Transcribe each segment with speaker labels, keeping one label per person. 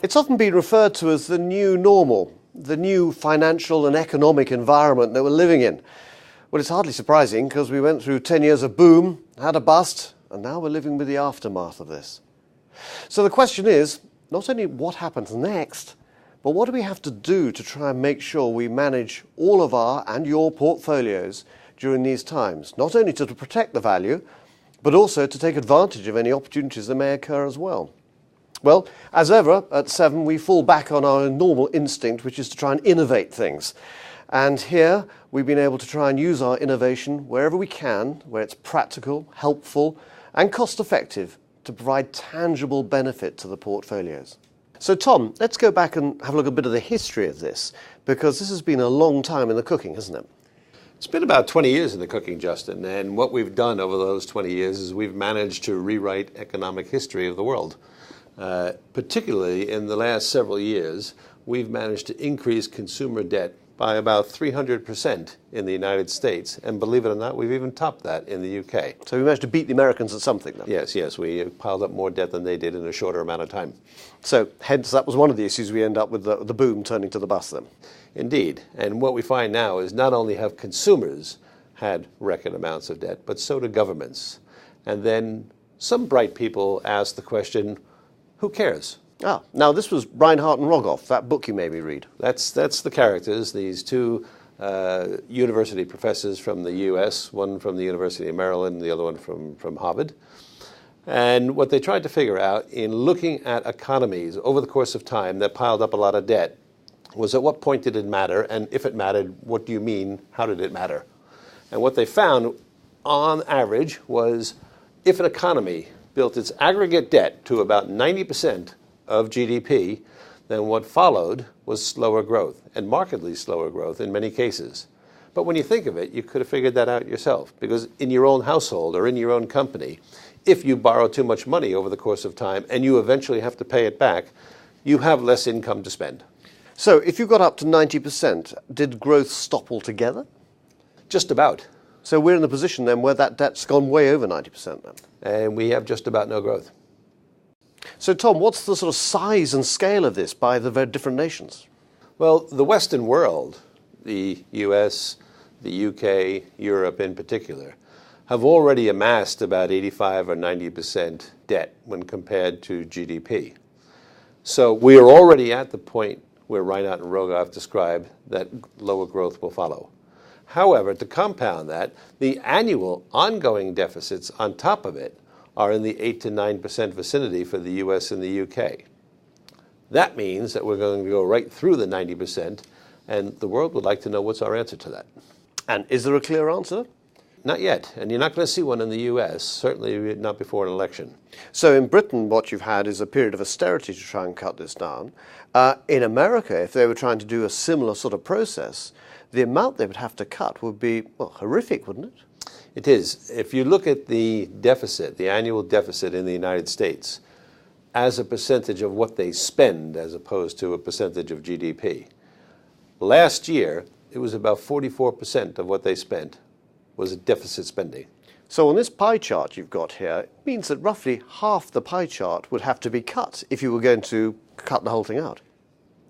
Speaker 1: It's often been referred to as the new normal, the new financial and economic environment that we're living in. Well, it's hardly surprising because we went through 10 years of boom, had a bust, and now we're living with the aftermath of this. So the question is, not only what happens next, but what do we have to do to try and make sure we manage all of our and your portfolios during these times, not only to protect the value, but also to take advantage of any opportunities that may occur as well. Well, as ever, at 7, we fall back on our normal instinct, which is to try and innovate things. And here, we've been able to try and use our innovation wherever we can, where it's practical, helpful, and cost-effective to provide tangible benefit to the portfolios. So, Tom, let's go back and have a look at a bit of the history of this, because this has been a long time in the cooking, hasn't it?
Speaker 2: It's been about 20 years in the cooking, Justin, and what we've done over those 20 years is we've managed to rewrite economic history of the world. Particularly in the last several years, we've managed to increase consumer debt by about 300% in the United States, and believe it or not, we've even topped that in the UK.
Speaker 1: So we managed to beat the Americans at something then?
Speaker 2: Yes, we piled up more debt than they did in a shorter amount of time.
Speaker 1: So hence that was one of the issues we end up with the boom turning to the bust then?
Speaker 2: Indeed, and what we find now is not only have consumers had record amounts of debt, but so do governments. And then some bright people ask the question, who cares?
Speaker 1: Now this was Reinhardt and Rogoff, that book you made me read.
Speaker 2: That's the characters, these two university professors from the U.S., one from the University of Maryland, the other one from Harvard. And what they tried to figure out in looking at economies over the course of time that piled up a lot of debt was at what point did it matter, and if it mattered, what do you mean, how did it matter? And what they found, on average, was if an economy built its aggregate debt to about 90% of GDP, then what followed was slower growth, and markedly slower growth in many cases. But when you think of it, you could have figured that out yourself, because in your own household or in your own company, if you borrow too much money over the course of time and you eventually have to pay it back, you have less income to spend.
Speaker 1: So if you got up to 90%, did growth stop altogether?
Speaker 2: Just about.
Speaker 1: So we're in the position then where that debt's gone way over 90% then?
Speaker 2: And we have just about no growth.
Speaker 1: So Tom, what's the sort of size and scale of this by the very different nations?
Speaker 2: Well, the Western world, the US, the UK, Europe in particular, have already amassed about 85 or 90% debt when compared to GDP. So we are already at the point where Reinhardt and Rogoff described that lower growth will follow. However, to compound that, the annual ongoing deficits on top of it are in the 8 to 9% vicinity for the US and the UK. That means that we're going to go right through the 90%, and the world would like to know what's our answer to that.
Speaker 1: And is there a clear answer?
Speaker 2: Not yet, and you're not going to see one in the US, certainly not before an election.
Speaker 1: So in Britain, what you've had is a period of austerity to try and cut this down. In America, if they were trying to do a similar sort of process, the amount they would have to cut would be, well, horrific, wouldn't it?
Speaker 2: It is. If you look at the deficit, the annual deficit in the United States, as a percentage of what they spend as opposed to a percentage of GDP, last year it was about 44% of what they spent was deficit spending.
Speaker 1: So on this pie chart you've got here, it means that roughly half the pie chart would have to be cut if you were going to cut the whole thing out.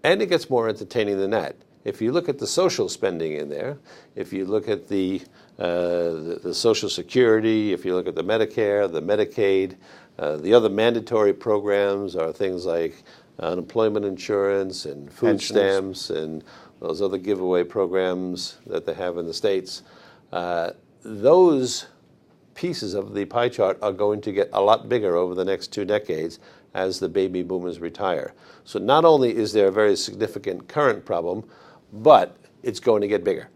Speaker 2: And it gets more entertaining than that. If you look at the social spending in there, if you look at the Social Security, if you look at the Medicare, the Medicaid, the other mandatory programs are things like unemployment insurance and food stamps and those other giveaway programs that they have in the States. Those pieces of the pie chart are going to get a lot bigger over the next 2 decades as the baby boomers retire. So not only is there a very significant current problem, but it's going to get bigger.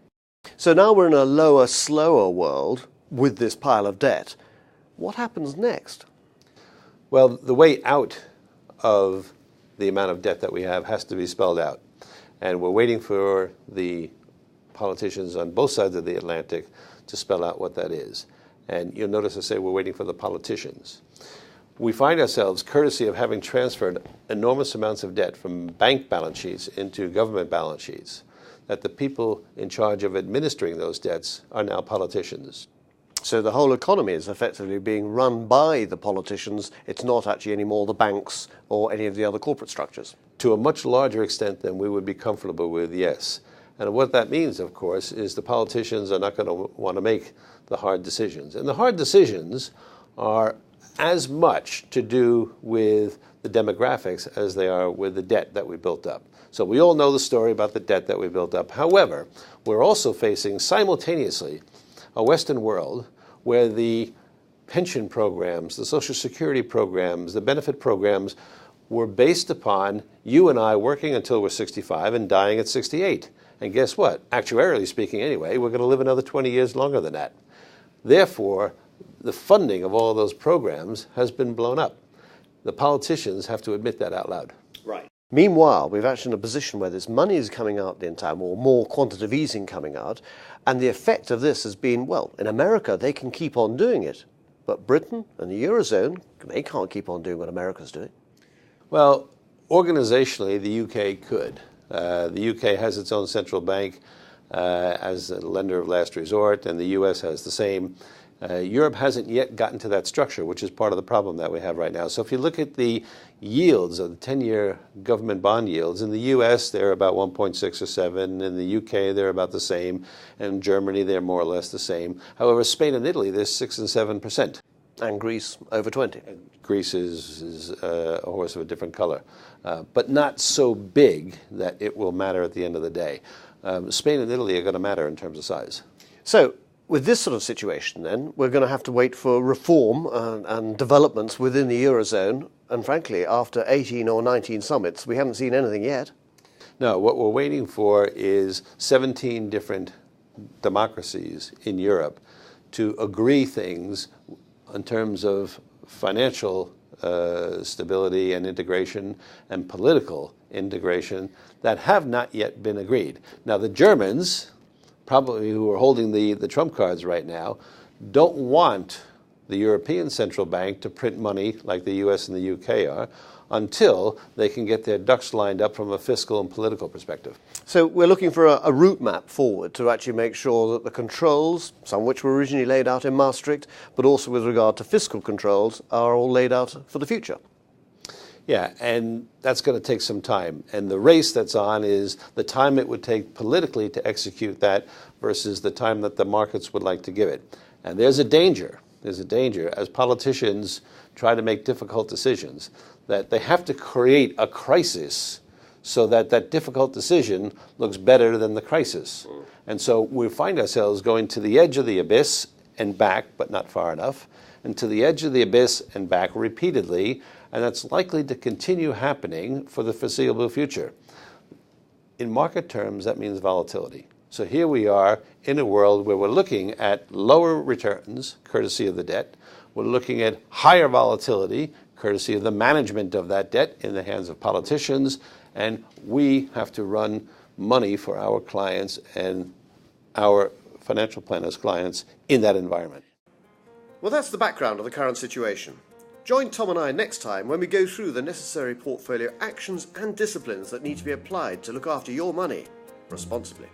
Speaker 1: So now we're in a lower, slower world with this pile of debt. What happens next?
Speaker 2: Well, the way out of the amount of debt that we have has to be spelled out. And we're waiting for the politicians on both sides of the Atlantic to spell out what that is. And you'll notice I say we're waiting for the politicians. We find ourselves, courtesy of having transferred enormous amounts of debt from bank balance sheets into government balance sheets, that the people in charge of administering those debts are now politicians.
Speaker 1: So the whole economy is effectively being run by the politicians. It's not actually anymore the banks or any of the other corporate structures.
Speaker 2: To a much larger extent than we would be comfortable with, yes. And what that means, of course, is the politicians are not going to want to make the hard decisions. And the hard decisions are as much to do with the demographics as they are with the debt that we built up. So we all know the story about the debt that we built up. However, we're also facing simultaneously a Western world where the pension programs, the Social Security programs, the benefit programs were based upon you and I working until we're 65 and dying at 68. And guess what? Actuarially speaking anyway, we're going to live another 20 years longer than that. Therefore, the funding of all of those programs has been blown up. The politicians have to admit that out loud.
Speaker 1: Right. Meanwhile, we've actually in a position where this money is coming out in time, or more quantitative easing coming out, and the effect of this has been, well, in America they can keep on doing it, but Britain and the Eurozone, they can't keep on doing what America's doing.
Speaker 2: Well, organizationally, the UK could. The UK has its own central bank as a lender of last resort, and the US has the same. Europe hasn't yet gotten to that structure, which is part of the problem that we have right now. So if you look at the yields of the 10-year government bond yields, in the US they're about 1.6 or 7, in the UK they're about the same, and in Germany they're more or less the same. However, Spain and Italy, they're 6 and 7%.
Speaker 1: And Greece over 20.
Speaker 2: Greece is a horse of a different color, but not so big that it will matter at the end of the day. Spain and Italy are going to matter in terms of size.
Speaker 1: So, with this sort of situation then, we're going to have to wait for reform and developments within the Eurozone, and frankly, after 18 or 19 summits, we haven't seen anything yet.
Speaker 2: No, what we're waiting for is 17 different democracies in Europe to agree things in terms of financial stability and integration and political integration that have not yet been agreed. Now, the Germans, probably who are holding the trump cards right now, don't want the European Central Bank to print money like the US and the UK are until they can get their ducks lined up from a fiscal and political perspective.
Speaker 1: So we're looking for a route map forward to actually make sure that the controls, some of which were originally laid out in Maastricht, but also with regard to fiscal controls, are all laid out for the future.
Speaker 2: Yeah, and that's going to take some time. And the race that's on is the time it would take politically to execute that versus the time that the markets would like to give it. And there's a danger as politicians try to make difficult decisions that they have to create a crisis so that that difficult decision looks better than the crisis. And so we find ourselves going to the edge of the abyss and back, but not far enough, and to the edge of the abyss and back repeatedly, and that's likely to continue happening for the foreseeable future. In market terms, that means volatility. So here we are in a world where we're looking at lower returns, courtesy of the debt. We're looking at higher volatility, courtesy of the management of that debt in the hands of politicians, and we have to run money for our clients and our financial planners' clients in that environment.
Speaker 1: Well, that's the background of the current situation. Join Tom and I next time when we go through the necessary portfolio actions and disciplines that need to be applied to look after your money responsibly.